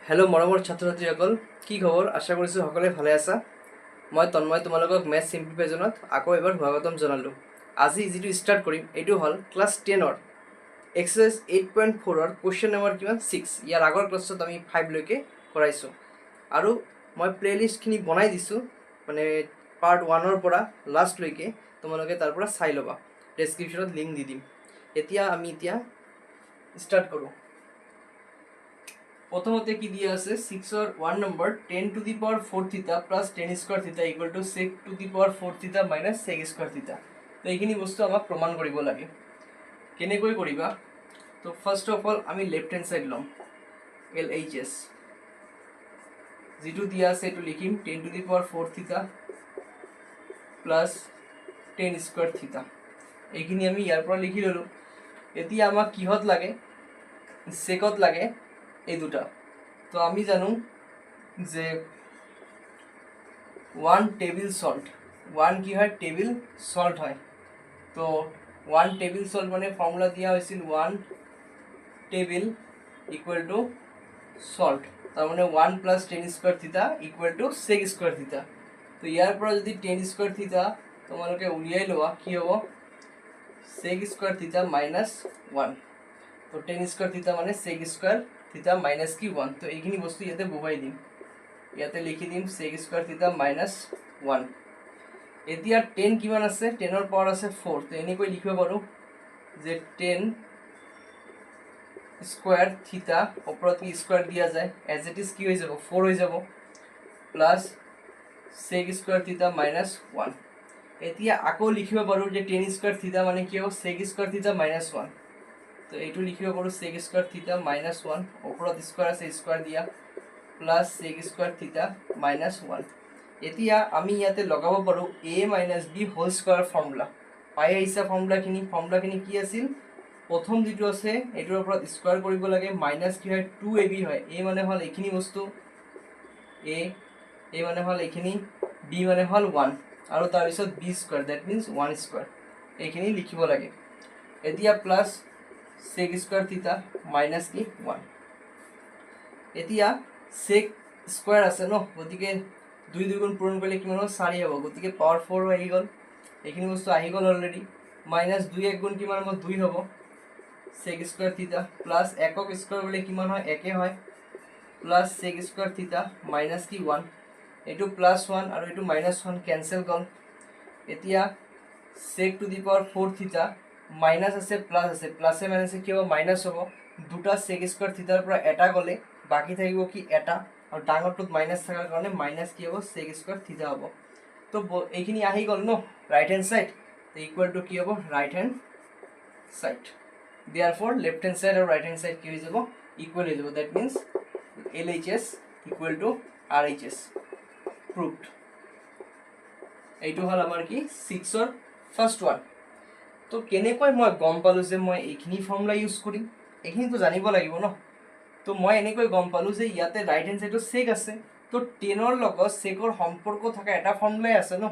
Hello मरমৰ ছাত্ৰ-ছাত্ৰীসকল, কি খবৰ? আশা কৰিছোঁ সকলোৱে ভালে আছা। মই তন্ময় তোমালোকক মেথ সিম্পলিফাইজনত আকৌ এবাৰ স্বাগতম জনালোঁ। আজি যিটো ষ্টাৰ্ট কৰিম এইটো হ'ল ক্লাছ 10ৰ এক্সাৰচাইজ 8.4ৰ কুৱেশ্যন নম্বৰ কিমান 6। ইয়াৰ আগৰ ক্লাছত আমি 5লৈকে কৰাইছোঁ আৰু মই প্লেলিষ্টখিনি বনাই দিছোঁ, মানে পাৰ্ট 1ৰ পৰা লাষ্টলৈকে তোমালোকে তাৰ পৰা চাই ল'বা। ডেছক্ৰিপশ্যনত লিংক দি দিম। আমি ষ্টাৰ্ট কৰোঁ। প্রথমতে কি দিয়ে আছে 6 এর 1 নম্বর 10 two the power 4 theta plus 10 square theta equal to sec to the power 4 theta minus sec square থিটা। তো এইখিনি বস্তু আমাক প্রমাণ কৰিব লাগে। কেনেকৈ কৰিবা? তো ফার্স্ট অফ অল আমি লেফট হ্যান্ড সাইড লম, LHS যেটো দিয়া আছে এটো লিখিম 10 two the power 4 theta plus 10 square থিটা। এইখিনি আমি ইয়াৰ পৰা লিখি ললো। এতিয়া আমাক কিহত লাগে? সেকত লাগে এই দুটা। তো আমি জানো যে 1 টেবিল সল্ট, 1 কি হয়? টেবিল সল্ট হয়। তো 1 টেবিল সল্ট মানে ফর্মুলা দিয়া হয়েছিল 1 টেবিল ইকুয়াল টু সল্ট, তার মানে 1 plus 10 square theta equal to sec square থিটা। তো ইয়ার পর যদি 10 স্কয়ার থিটা তোমালোকে উলিয়াই লওয়া কি হবো? sec স্কয়ার থিটা মাইনাস 1। তো 10 স্কয়ার থিটা মানে sec স্কয়ার থিটা মাইনাস কি 1। তো এইখিনি বস্তু ইয়াতে বহুৱাই দিম, ইয়াতে লিখি দিম sec স্কয়াৰ থিটা মাইনাস 1। এতিয়া 10 কিমান আছে? 10 ৰ পাৱাৰ আছে 4। তো এনেকৈ লিখিব পাৰো যে 10 স্কয়াৰ থিটা ওপৰত কি স্কয়ার দিয়া যায়, এজ ইট ইজ কি হৈ যাব 4 হৈ যাব, প্লাস sec স্কয়ার থিটা মাইনাস 1। এতিয়া আকৌ লিখিব পাৰো যে 10 স্কয়াৰ থিটা মানে কি হ'ব? sec square theta minus 1। তো এইটো লিখিব পাৰো sec স্কয়াৰ থিটা মাইনাস 1, ওপৰত স্কয়াৰ আছে স্কয়াৰ দিয়া, plus sec square theta minus 1। এতিয়া আমি ইয়াতে লগাব পাৰো a minus b whole square formula. পাই আহিছা ফৰ্মুলাখিনি কি আছিল? প্ৰথম যেটো আছে এটোৰ ওপৰত স্কয়াৰ কৰিব লাগে, মাইনাস কি হয় 2ab হয়। a মানে হল এইখিনি বস্তু a মানে হল এইখিনি, b মানে হল 1 আৰু তাৰ পিছত b square, that means 1 square. এইখিনি লিখিব লাগে। এতিয়া প্লাস sec স্কয়ার থিটা মাইনাস কি 1। এতিয়া sec স্কয়ার আছে ন, গতিকে 2 দুগুণ পূরণ করলে কিমান হ'ব? 4 হ'ব, গতিকে পাওয়ার 4 আহি গ'ল। এইখিনি বস্তু আহি গ'ল অলরেডি। মাইনাস 2 এক গুণ কিমান হ'ব? 2 হ'ব, sec স্কয়ার থিটা প্লাস একক স্কয়ার করলে কিমান হয়? একে হয়, প্লাস sec স্কয়ার থিটা মাইনাস কি 1। এইটো প্লাস 1 আৰু এইটো মাইনাস 1 ক্যান্সেল গ'ল। এতিয়া sec to the power 4 theta minus আছে প্লাস আছে, প্লাসে মাইনাসে কি হ'ব? মাইনাস হ'ব। দুটা sec স্কয়ার থিটাৰ পৰা এটা গ'লে বাকি থাকিব কি? এটা, আৰু ডাঙৰটোত মাইনাস থাকাৰ কাৰণে মাইনাস কি হ'ব? sec স্কয়ার থিটা হ'ব। তো এইখিনি আহি গ'ল ন রাইট হ্যান্ড সাইড। তো ইকুয়াল টু কি হ'ব? Right hand side. Therefore left hand side আর রাইট হ্যান্ড সাইড কি হয়ে যাব? ইকুয়াল হয়ে যাব। That means LHS equal to RHS proved. এইটো হল আমাৰ কি 6ৰ ফার্স্ট ওয়ান। তো কেনেকৈ মই গম পালো যে মই এইখিনি ফর্মুলা ইউজ কৰিম? এইখিনিতো জানিব লাগিব ন। তো মই এনেকৈ গম পালো যে ইয়াতে রাইট হ্যান্ড সাইডত sec আছে। তো 10ৰ লগত secৰ সম্পৰ্ক থকা এটা ফর্মুলাই আছে ন,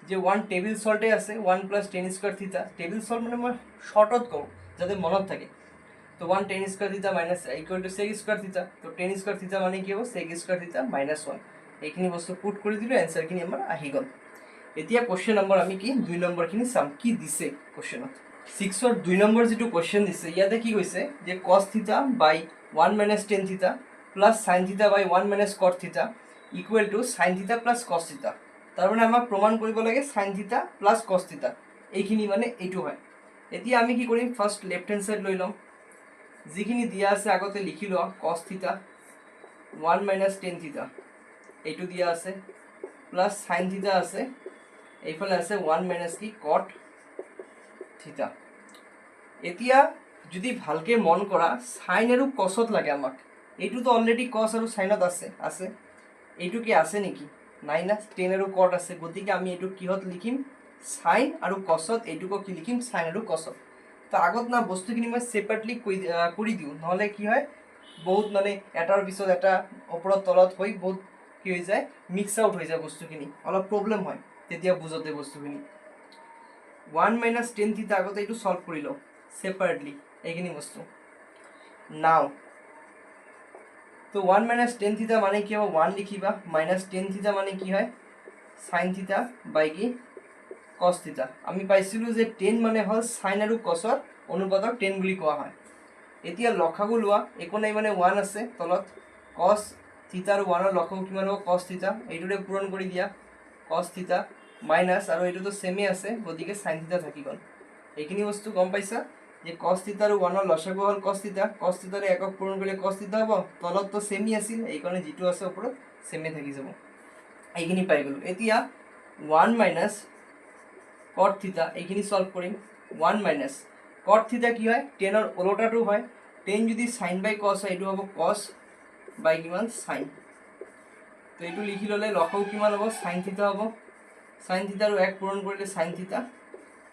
যে 1 টেবিল সল্টে আছে 1 প্লাস 10 স্কয়ার থিটা। টেবিল সল্ট মানে মই শর্টত কওঁ যাতে মনত থাকে। তো 1 10 স্কয়ার থিটা minus equal to sec square থিটা। তো 10 স্কয়ার থিটা মানে কি হ'ব? sec স্কয়ার থিটা মাইনাস 1। এইখিনি বস্তু পুট কৰি দিলো, এনসাৰখিনি আমাৰ আহি গ'ল। এতিয়া কোশ্চেন নম্বৰ আমি কি 2 নম্বৰখিনি চাম কি দিছে কোশ্চেনত। 6ৰ 2 নম্বৰ যেটো কোশ্চেন দিছে ইয়াতে কি কৈছে যে cos থিটা বাই 1 মাইনাস 10 থিটা প্লাস sin থিটা বাই 1 মাইনাস cot থিটা ইকুয়াল টু sin থিটা প্লাস cos থিটা। তার মানে আমাক প্রমাণ কৰিব লাগে sin থিটা প্লাস cos থিটা, এইখিনি মানে এইটো হয়। এতিয়া আমি কি কৰিম? ফার্স্ট লেফট হ্যান্ড সাইড লৈ লম, যিখিনি দিয়া আছে আগতে লিখি লোৱা cos থিটা 1 মাইনাস 10 থিটা এইটো দিয়া আছে, প্লাস sin থিটা আছে, এইফালে আছে 1 মাইনাস কি cot থিটা। এতিয়া যদি ভালকে মন কৰা sin আৰু cosত লাগে আমাক। এইটো তো অলৰেডি cos আৰু sinত আছে এইটো কি আছে নেকি? নাই না, 10 আৰু cot আছে, গতিকে আমি এইটো কিহত লিখিম? sin আৰু cosত। এইটোকো কি লিখিম? sin আৰু cosত। তো আগত না বস্তুখিনি মই সেপাৰেটলি কৰি দিওঁ, নহলে কি হয় বহুত মানে এটাৰ পিছত এটা ওপৰত তলত হৈ বহুত কি হৈ যায় মিক্স আউট হৈ যায় বস্তুখিনি, অলপ প্ৰবলেম হয় তেতিয়া বুঝতে বস্তুখিনি। 1 মাইনাস 10 থিটা আগতে এইটো সলভ কৰি লওঁ সেপাৰেটলি এইখিনি বস্তু। নাও তো 1 মাইনাস টেন থিতা মানে কি হ'ব 1 লিখিবা মাইনাস টেন থিতা মানে কি হয় সাইন থিতা বাই কি কস থিতা আমি পাইছিলো যে 10 মানে হল সাইন আৰু কসৰ অনুপাতক 10 বুলি কোৱা হয় এতিয়া লসাগু লোৱা একো নাই মানে 1 আছে তলত কস থিতা আৰু 1 ৰ লসাগু কিমান হ'ব কস থিতা এইটোৰে পূৰণ কৰি দিয়া কস থিতা মাইনাস আৰু এইটো তো সেমে আছে গতিকে সাইন থিতা থাকি গল এইখিনি বস্তু গম পাইছা যে cos থিতা আৰু 1 ৰ লসাগু হল cos থিতাৰে একক পূৰণ কৰিলে cos থিতা হ'ব তলত তো সেমই আছিল এই কাৰণে যেটো আছে ওপৰত সেমে থাকি যাব এইখিনি পাই গলো এতিয়া 1 মাইনাস cot থিতা এইখিনি সলভ কৰিম 1 মাইনাস cot থিতা কি হয় 10 ৰ উল্টাটো হয় 10 যদি sin বাই cos হয় এটো হ'ব cos বাই কিমান sin তো এটো লিখি ললে লসাগু কিমান হ'ব sin থিতা হ'ব sin থিতা আৰু 1 পূৰণ কৰিলে sin থিতা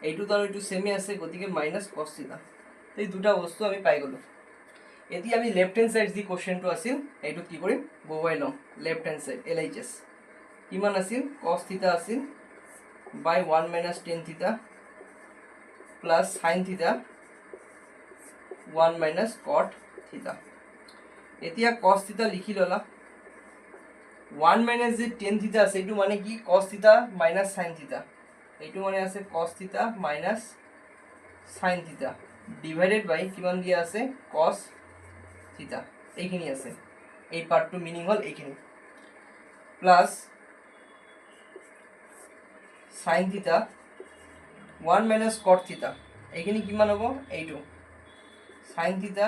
এইটো তো এইটো সেমে আছে গতিকে মাইনাস cos থিতা এই দুটা বস্তু আমি পাই গলো এতিয়া আমি লেফট হ্যান্ড সাইড দি কোশ্চেনটো আছিল এইটো কি কৰিম বহুৱাই লম লেফট হ্যান্ড সাইড LHS কিমান আছিল cos থিতা আছিল বাই 1 minus tan theta plus sin theta 1 minus cot থিতা এতিয়া cos থিতা লিখি ললা 1 মাইনাস যে tan থিতা আছে এইটো মানে কি cos theta minus sin theta এইটো মানে আছে cos theta minus sin theta divided by কিমান দিয়া আছে cos থিতা এইখিনি আছে এই পার্টটো মিনিং হল এইখিনি plus sin theta 1 minus cot theta এইখিনি কিমান হ'ব এইটো sin theta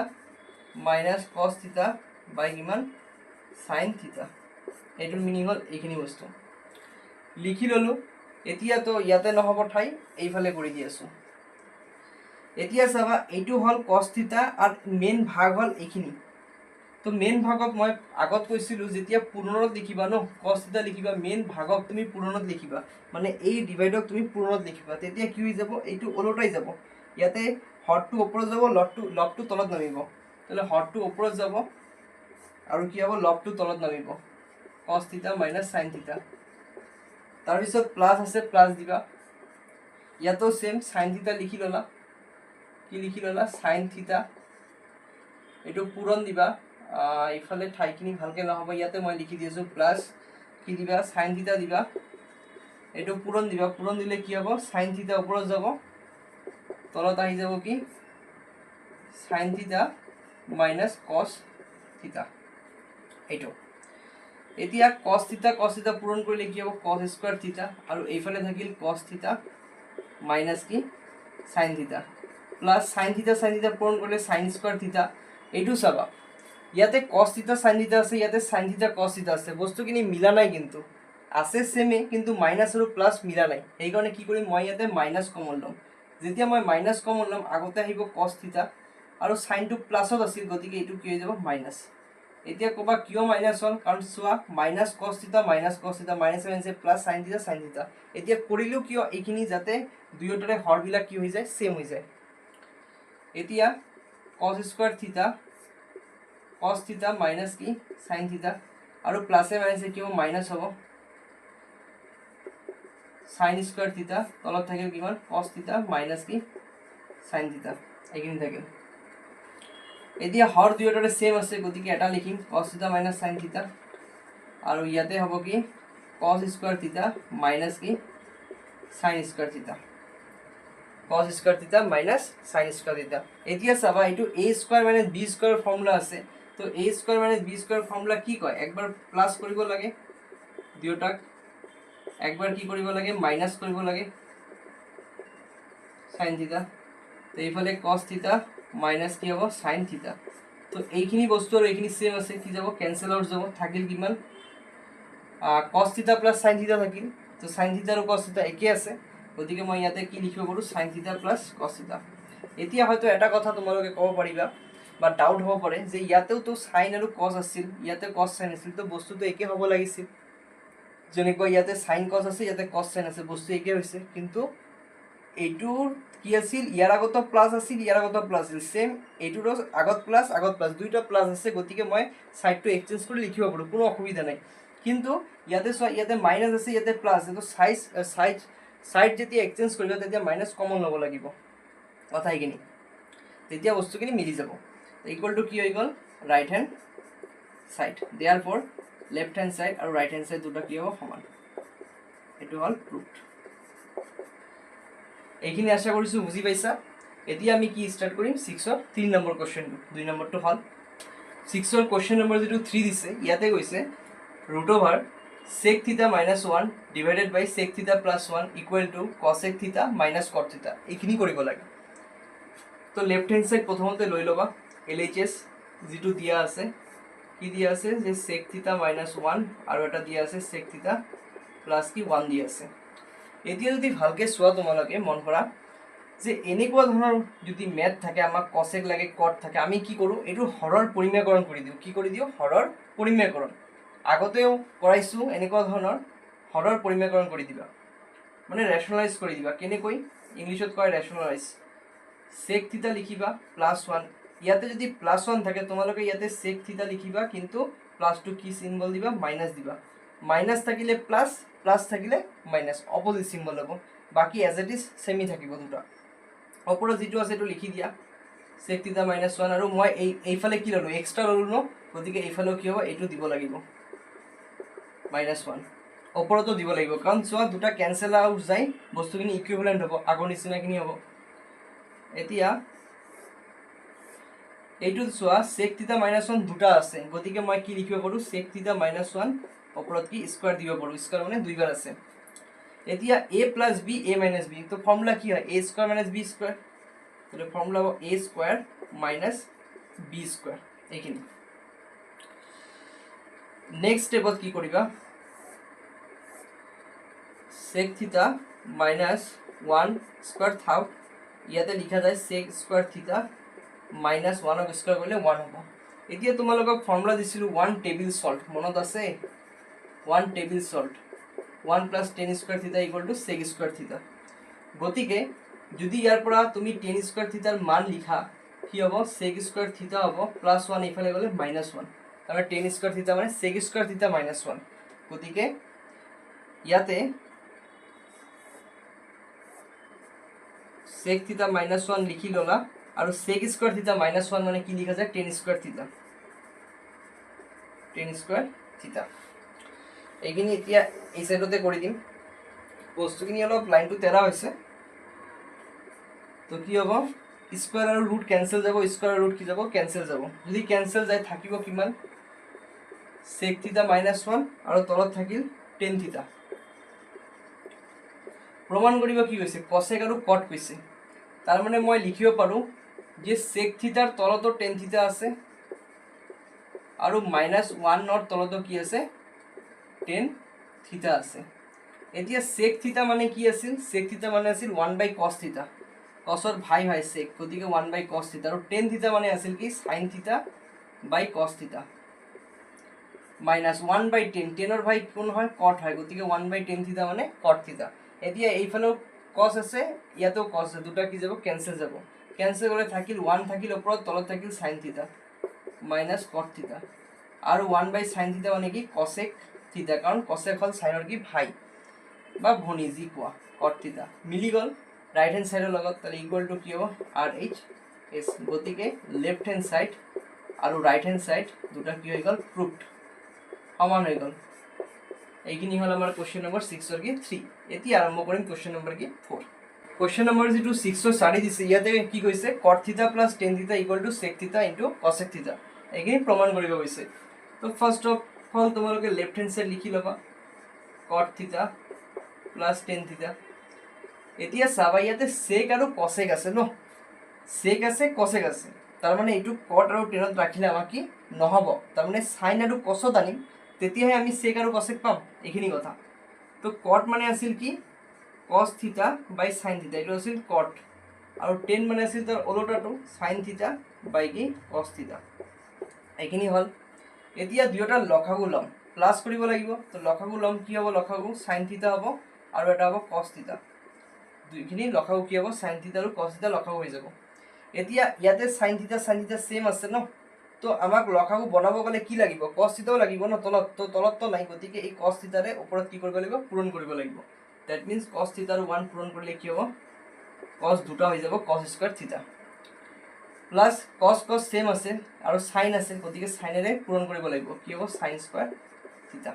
minus cos theta by কিমান sin থিতা এইটোৰ মিনিং হল এইখিনি বস্তু লিখি ললো এতিয়া তো ইয়াতে নহব ঠাই এইফালে কৰি দি আছো এতিয়া চাবা এইটো হল cos থিতা আৰু মেইন ভাগ হল এইখিনি তো মেইন ভাগত মই আগত কৈছিলো যেতিয়া পূৰণত লিখিবা ন cos থিতা লিখিবা মেইন ভাগক তুমি পূৰণত লিখিবা মানে এই ডিভাইডক তুমি পূৰণত লিখিবা তেতিয়া কি হৈ যাব এইটো ওলটাই যাব ইয়াতে হৰটো ওপৰত যাব লবটো তলত নামিব তাহলে হৰটো ওপৰত যাব আৰু কি হ'ব লবটো তলত নামিব cos থিতা মাইনাস sin থিতা তাৰ পিছত প্লাস আছে প্লাস দিবা ইয়াতো সেম sin থিতা লিখি ললা কি লিখি ললা sin থিতা এটো পূৰণ দিবা ইফালে ঠাইখিনি ভালকে নহব ইয়াতে মই লিখি দিছো প্লাস কি দিবা sin থিতা দিবা এটো পূৰণ দিবা পূৰণ দিলে কি হ'ব sin থিতা ওপৰত যাব তলত আহি যাব কি sin থিতা মাইনাস cos থিতা এটো এতিয়া cos থিতা পূৰণ কৰিলে কি হ'ব cos স্কয়াৰ থিতা আৰু এইফালে থাকিল cos থিতা মাইনাস কি sin থিতা প্লাস sin থিতা পূৰণ কৰিলে sin স্কয়াৰ থিতা এইটো চাবা ইয়াতে cos থিতা sin থিতা আছে ইয়াতে sin থিতা cos থিতা আছে বস্তুখিনি মিলা নাই কিন্তু আছে সেমে কিন্তু মাইনাস আৰু প্লাস মিলা নাই এই কাৰণে কি কৰিম মই ইয়াতে মাইনাস কমন লম যেতিয়া মই মাইনাস কমন লম আগতে আহিব cos থিতা আৰু sin টো প্লাসত আছিল গতিকে এইটো কি হৈ যাব মাইনাস এতিয়া কবা কিয় মাইনাস হল কাৰণ চোৱা minus cos theta minus plus sin থিতা এতিয়া কৰিলো কিয় এইখিনি যাতে দুয়োটাৰে হৰবিলাক কি হৈ যায় সেম হৈ যায় এতিয়া cos square theta cos theta minus কি sin থিতা আৰু প্লাসে মাইনাসে কি হ'ব মাইনাস হ'ব sin স্কয়াৰ থিতা তলত থাকিল কিমান cos থিতা মাইনাস কি sin থিতা এইখিনি থাকিল এতিয়া হৰ দুয়োটাৰে সেম আছে গতিকে এটা লিখিম cos theta minus sin theta আৰু ইয়াতে হ'ব কি cos স্কয়াৰ থিতা মাইনাস কি sin square theta cos square theta minus sin square theta এতিয়া চাবা এইটো a square minus b square formula আছে তো a square minus b square formula কি কয় একবাৰ প্লাস কৰিব লাগে দুয়োটাক একবাৰ কি কৰিব লাগে মাইনাস কৰিব লাগে sin থিতা তো এইফালে cos থিতা মাইনাস কি হ'ব sin থিতা তো এইখিনি বস্তু আৰু এইখিনি সেম আছে কি যাব ক্যান্সেল আউট যাব থাকিল কিমান cos থিতা প্লাস sin থিতা থাকিল তো sin থিতা আৰু cos থিতা একে আছে গতিকে মই ইয়াতে কি লিখিব পাৰো sin থিতা প্লাস cos থিতা এতিয়া হয়তো এটা কথা তোমালোকে ক'ব পাৰিবা বা ডাউট হ'ব পাৰে যে ইয়াতেও তো sin আৰু cos আছিল ইয়াতে cos sin আছিল তো বস্তুটো একে হ'ব লাগিছিল যেনেকৈ ইয়াতে sin cos আছে ইয়াতে cos sin আছে বস্তু একে হৈছে কিন্তু এইটোৰ কি আছিল ইয়াৰ আগত প্লাস আছিল ইয়াৰ আগত প্লাস আছিল সেম এইটোৰ আগত প্লাস দুইটা প্লাস আছে গতিকে মই সাইডটো এক্সচেঞ্জ কৰি লিখিব পাৰো কোনো অসুবিধা নাই কিন্তু ইয়াতে ইয়াতে মাইনাস আছে ইয়াতে প্লাস আছে তো সাইড যেতিয়া এক্সচেঞ্জ কৰিবা তেতিয়া মাইনাস কমন ল'ব লাগিব কথাইখিনি তেতিয়া বস্তুখিনি মিলি যাব ইকুয়াল টু কি হৈ গল right hand side therefore left hand side আৰু ৰাইট হ্যান্ড সাইড দুটা কি হ'ব সমান এটো হল প্ৰুফড এইখিনি আশা কৰিছো বুজি পাইছা এতিয়া আমি কি স্টাৰ্ট কৰিম 6 ৰ 3 নম্বৰ কোশ্চেন 2 নম্বৰটো হল 6 ৰ কোশ্চেন নম্বৰ যেটো 3 দিছে ইয়াতে কৈছে √/ sec theta minus 1 divided by sec theta plus 1 equal to cosec theta minus cot theta এইখিনি কৰিব লাগে তো লেফট হ্যান্ড সাইড প্ৰথমতে লৈ লবা LHS যেটো দিয়া আছে কি দিয়া আছে যে sec theta minus 1 আৰু এটা দিয়া আছে sec theta plus কি 1 দিয়া আছে এতিয়া যদি ভালকে চোৱা তোমালোকে মন কৰা যে এনেকুৱা ধৰণৰ যদি ম্যাথ থাকে আমাক cosec লাগে cot থাকে আমি কি কৰো এটো হৰৰ পৰিমেয়কৰণ কৰি দিও কি কৰি দিও হৰৰ পৰিমেয়কৰণ আগতেও কৰাইছো এনেকুৱা ধৰণৰ হৰৰ পৰিমেয়কৰণ কৰি দিবা মানে ৰেশনালাইজ কৰি দিবা কেনেকৈ ইংলিশত কয় ৰেশনালাইজ sec theta লিখিবা +1 ইয়াতে যদি +1 থাকে তোমালোকে ইয়াতে sec theta লিখিবা কিন্তু প্লাস টু কি সিম্বল দিবা মাইনাস দিবা মাইনাস থাকিলে প্লাস প্লাস থাকিলে মাইনাস অপোজিট সিম্বল হ'ব বাকি এজ ইট ইজ সেমি থাকিব দুটা ওপৰত যেটো আছে এটো লিখি দিয়া sec theta -1 আৰু মই এইফালে কি ললো এক্সট্ৰা ললো ন গতিকে এইফালেও কি হ'ব এটো দিব লাগিব -1 ওপৰতো দিব লাগিব কাৰণ চোৱা দুটা ক্যান্সেল আউট যায় বস্তুখিনি ইকুইভ্যালেন্ট হ'ব আগৰ নিচিনাখিনি হ'ব এতিয়া এইটো চোৱা sec theta -1 দুটা আছে গতিকে মই কি লিখিব পাৰো sec theta -1 ওপৰত কি স্কয়াৰ দিব পাৰো স্কয়াৰ মানে দুইবাৰ আছে এতিয়া a + b a - b তো ফর্মুলা কি হয় a² - b² তাহলে ফর্মুলা হবে a² - b² এইখিনি নেক্সট স্টেপত কি কৰিবা sec theta -1 স্কয়াৰ থাও ইয়াতে লিখা যায় sec square theta -1 of square কৰিলে 1 হ'ব এতিয়া তোমালোকক ফর্মুলা দিছিলো 1 টেবিল সল্ট মনত আছে 1 টেবিল সল্ট 1 + tan স্কয়ার থিটা = sec স্কয়ার থিটা গতিকে যদি ইয়াৰ পৰা তুমি tan স্কয়াৰ থিটাৰ মান লিখা কি হ'ব sec স্কয়ার থিটা হ'ব +1 ইফালে গলে -1 তাহলে tan স্কয়ার থিটা মানে sec স্কয়ার থিটা -1 গতিকে ইয়াতে sec থিটা -1 লিখি ললা আৰু sec স্কয়াৰ থিটা -1 মানে কি লিখা যায় tan স্কয়াৰ থিটা এইখিনি এতিয়া এই সাইডতে কৰি দিম বস্তুখিনি অলপ লাইনটো তেৰা হৈছে তো কি হ'ব স্কয়াৰ আৰু ৰুট ক্যান্সেল যাব স্কয়াৰ আৰু ৰুট কি যাব ক্যান্সেল যাব যদি ক্যান্সেল যায় থাকিব কিমান sec থিটা -1 আৰু তলত থাকিল tan থিটা প্ৰমাণ কৰিব কি হৈছে cosec আৰু cot কৈছে তাৰ মানে মই লিখিব পাৰো যে sec থিটাৰ তলতো tan থিটা আছে আৰু -1 ৰ তলতো কি আছে tan থিটা আছে এতিয়া sec থিটা মানে কি আছিল sec থিটা মানে আছিল 1/cos থিটা cosৰ ভাই হয় sec গতিকে 1/cos থিটা আৰু tan থিটা মানে আছিল কি sin থিটা /cos থিটা -1/tan tan ৰ ভাই কোন হয় cot হয় গতিকে 1/tan থিটা মানে cot থিটা এতিয়া এইফালে cos আছে ইয়াতো cos আছে দুটা কি যাব ক্যান্সেল যাব ক্যান্সেল গলে থাকিল 1 থাকিল ওপৰত তলত থাকিল sin থিটা -cot থিটা আৰু 1/sin থিটা মানে কি cosec থিটা কাৰণ cosec হল সাইনৰ কি ভাই বা ভনি জি কোৱা cot থিটা মিলি গল ৰাইট হ্যান্ড সাইডৰ লগত তাহলে ইকুয়াল টু কি হ'ব RHS গতিকে লেফট হ্যান্ড সাইড আৰু ৰাইট হ্যান্ড সাইড দুটা কি হৈ গল প্ৰুফড সমান হৈ গল এইখিনি হল আমাৰ কোশ্চেন নম্বৰ 6 ৰ কি 3 এতিয়া আৰম্ভ কৰিম কোশ্চেন নম্বৰ কি 4 কোশ্চেন নম্বৰ যেটো 6 ৰ সাৰি দিছে ইয়াতে কি কৈছে cot থিটা + tan থিটা = sec থিটা * cosec থিটা এইখিনি প্ৰমাণ কৰিব গৈছে তো ফার্স্ট অফ অল তোমালোকে লেফট হ্যান্ড সাইড লিখি লবা cot থিটা + tan থিটা এতিয়া চাবা ইয়াতে sec আৰু cosec আছে ন sec আছে cosec আছে তাৰ মানে এইটো cot আৰু tan ত ৰাখিলে আমাৰ কি নহব তাৰ মানে sin আৰু cos ত আনিম তেতিয়াহে আমি sec আৰু cosec পাম এইখিনি কথা তো cot মানে আছিল কি cos থিটা / sin থিটা এইটো আছিল cot আৰু tan মানে আছিল তাৰ ওলোটাটো sin থিটা / কি cos থিটা এইখিনি হল এতিয়া দুয়োটা লসাগু লম প্লাস কৰিব লাগিব তো লসাগু লম কি হ'ব লসাগু sin থিটা হ'ব আৰু এটা হ'ব cos থিটা দুইখিনি লসাগু কি হ'ব sin থিটা আৰু cos থিটা লসাগু হৈ যাব এতিয়া ইয়াতে sin থিটা সেম আছে ন তো আমাক লসাগু বনাব গলে কি লাগিব cos থিটাও লাগিব ন তলত তো নাই গতিকে এই cos থিটাৰে ওপৰত কি কৰিব লাগিব পূৰণ কৰিব লাগিব দ্যাট মিন্স cos থিটা আৰু 1 পূৰণ কৰিলে কি হ'ব cos দুটা হৈ যাব cos স্কয়াৰ থিটা প্লাছ কছ সেম আছে আৰু সাইন আছে, গতিকে সাইনেৰে পূৰণ কৰিব লাগিব, কি হ'ব সাইন স্কোৱাৰ থিটা।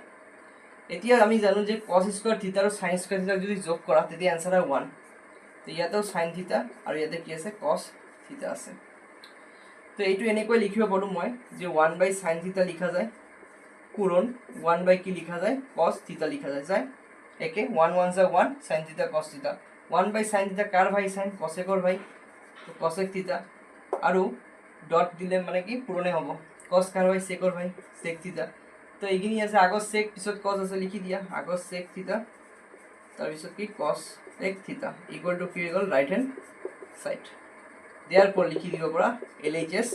এতিয়া আমি জানো যে কছ স্কোৱাৰ থিটা আৰু সাইন স্কোৱাৰ থিটা যদি যোগ কৰা তেতিয়া এনসাৰ হয় 1। তো ইয়াতেও সাইন থিটা আৰু ইয়াতে কি আছে কছ থিটা আছে। তো এইটো এনেকৈ লিখিব পাৰোঁ মই যে 1/sin থিটা লিখা যায় পূরণ 1 কি লিখা যায় cos থিটা লিখা যায় একে 1 1 যা 1 sin থিটা cos থিটা 1/sin থিটা কার ভাই sin cosecর ভাই, তো cosec থিটা আৰু ডট দিলে মানে কি পূরণে হ'ব cos কার ভাই secর ভাই sec থিটা। তো এইখিনি আছে আগত sec পিছত cos আছে লিখি দিয়া আগত sec থিটা তাৰ পিছত কি cos sec থিটা ইকুয়াল টু কি হৈ গ'ল ৰাইট হ্যান্ড সাইড। দেয়াৰ পৰ লিখি দিব পৰা LHS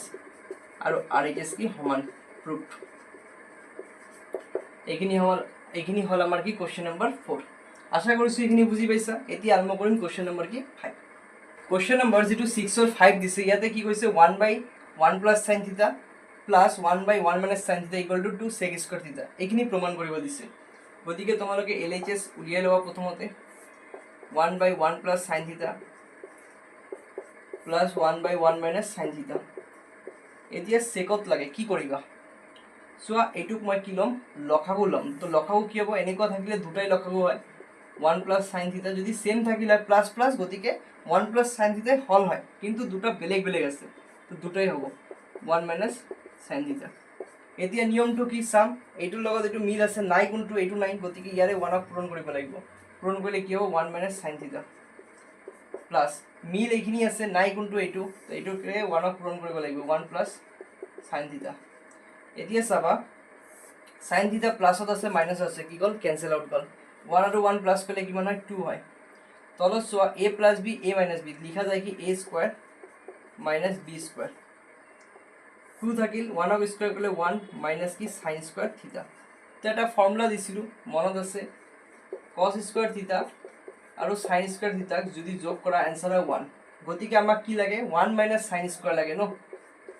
আৰু RHS কি সমান প্ৰুফ। এইখিনি হল আমাৰ কি কোশ্চেন নম্বৰ 4। আশা কৰিছোঁ এইখিনি বুজি পাইছা। এতিয়া আৰম্ভ কৰিম কোশ্চেন নম্বৰ কি 5। কোশ্চেন নম্বৰ যেটো 6 और 5 দিছে ইয়াতে কি কৈছে 1/1 প্লাস sin থিটা প্লাস 1/1 মাইনাস sin থিটা ইকুয়াল টু 2 sec স্কয়ার থিটা এইখিনি প্ৰমাণ কৰিব দিছে। গতিকে তোমালোকে LHS উলিয়াই লবা প্ৰথমতে 1/1 প্লাস sin থিটা প্লাস 1/1 মাইনাস sin থিটা। এতিয়া সেকত লাগে কি কৰিবা চোৱা এইটুক মই কি লম লসাগু লম। তো লসাগু কি হ'ব এনেকুৱা থাকিলে দুটাই লসাগু হয় 1 প্লাস sin থিটা যদি সেম থাকিলে প্লাস প্লাস গতিকে 1 প্লাস sin থিটা হল হয় কিন্তু দুটা বেলেগ বেলেগ আছে তো দুটাই হ'ব 1 মাইনাস sin থিটা। এতিয়া নিয়মটো কি চাম এইটোৰ লগত এইটো মিল আছে নাই কোনটো এইটো নাই গতিকে ইয়াৰে 1 ক পূৰণ কৰিব লাগিব। পূৰণ কৰিলে কি হ'ব 1 মাইনাস sin থিটা প্লাস মিল এইখিনি আছে নাই কোনটো এইটো তো এইটোকে 1 ক পূৰণ কৰিব লাগিব 1 প্লাস sin থিটা। এতিয়া চাবা sin থিটা প্লাসত আছে মাইনাস আছে কি গল ক্যান্সেল আউট গল 1 আৰু 1 প্লাস কৰিলে কিমান হয় 2 হয়। তলত চোৱা a plus b a minus b লিখা যায় কি a square minus b square 2 থাকিল 1 ক স্কয়ার কৰিলে 1 মাইনাস কি sin স্কয়াৰ থিটা। তো এটা ফৰ্মুলা দিছিলো মনত আছে cos স্কয়াৰ থিটা আৰু sin স্কয়াৰ থিটা যদি যোগ কৰা आंसर হয় 1। গতিকে আমাক কি লাগে 1 মাইনাস sin স্কয়ার লাগে ন।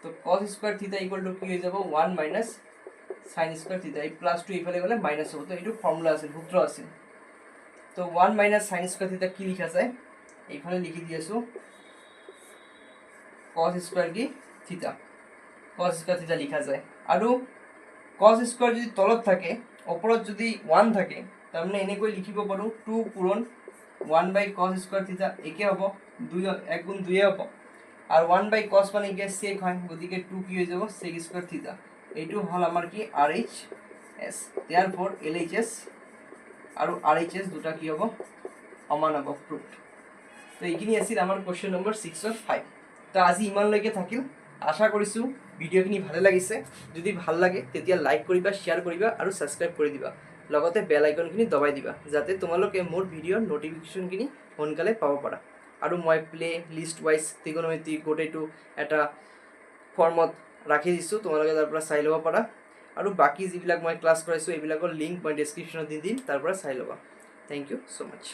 তো cos square theta equal to কি হৈ যাব 1 মাইনাস sin স্কয়ার থিটা এই প্লাস 2 ইফালে গলে মাইনাস হ'ব। তো এইটো ফর্মুলা আছে সূত্র আছে। তো 1 মাইনাস sin স্কয়ার থিটা কি লিখা যায় এইফালে লিখি দি আছো cos স্কয়ার কি থিটা cos স্কয়ার থিটা লিখা যায় আৰু cos স্কয়াৰ যদি তলত থাকে ওপৰত যদি 1 থাকে তাৰ মানে এনেকৈ লিখিব পাৰো 2 পূৰণ 1/cos স্কয়ার থিটা একে হ'ব 2 1 গুণ 2 হ'ব আর 1/cos মানে কি sec হয় গতিকে 2 কি হৈ যাব sec স্কয়ার থিটা। এইটো হল আমাৰ কি RHS therefore LHS আৰু RHS দুটা কি হ'ব সমান হ'ব প্ৰুফ। তো এইখিনি আছিল আমাৰ কোশ্চেন নম্বৰ 6 और 5। তো আজি ইমানলৈকে থাকিল। আশা কৰিছোঁ ভিডিঅ'খিনি ভালে লাগিছে। যদি ভাল লাগে তেতিয়া লাইক কৰিবা শ্বেয়াৰ কৰিবা আৰু সাবস্ক্ৰাইব কৰি দিবা লগতে বেল আইকনখিনি দবাই দিবা যাতে তোমালোকে মোৰ ভিডিঅ'ৰ নটিফিকেশনখিনি সোনকালে পাব পাৰা। আৰু মই প্লে লিষ্ট ওয়াইজ ত্ৰিকোণমিতি গোটেইটো এটা ফৰ্মত ৰাখি দিছোঁ তোমালোকে তাৰ পৰা চাই ল'ব পাৰা আৰু বাকি যিবিলাক মই ক্লাছ কৰাইছোঁ এইবিলাকৰ লিংক মই ডেছক্ৰিপশ্যনত দি দিম তাৰ পৰা চাই ল'বা। থ্যাংক ইউ সো মাচ।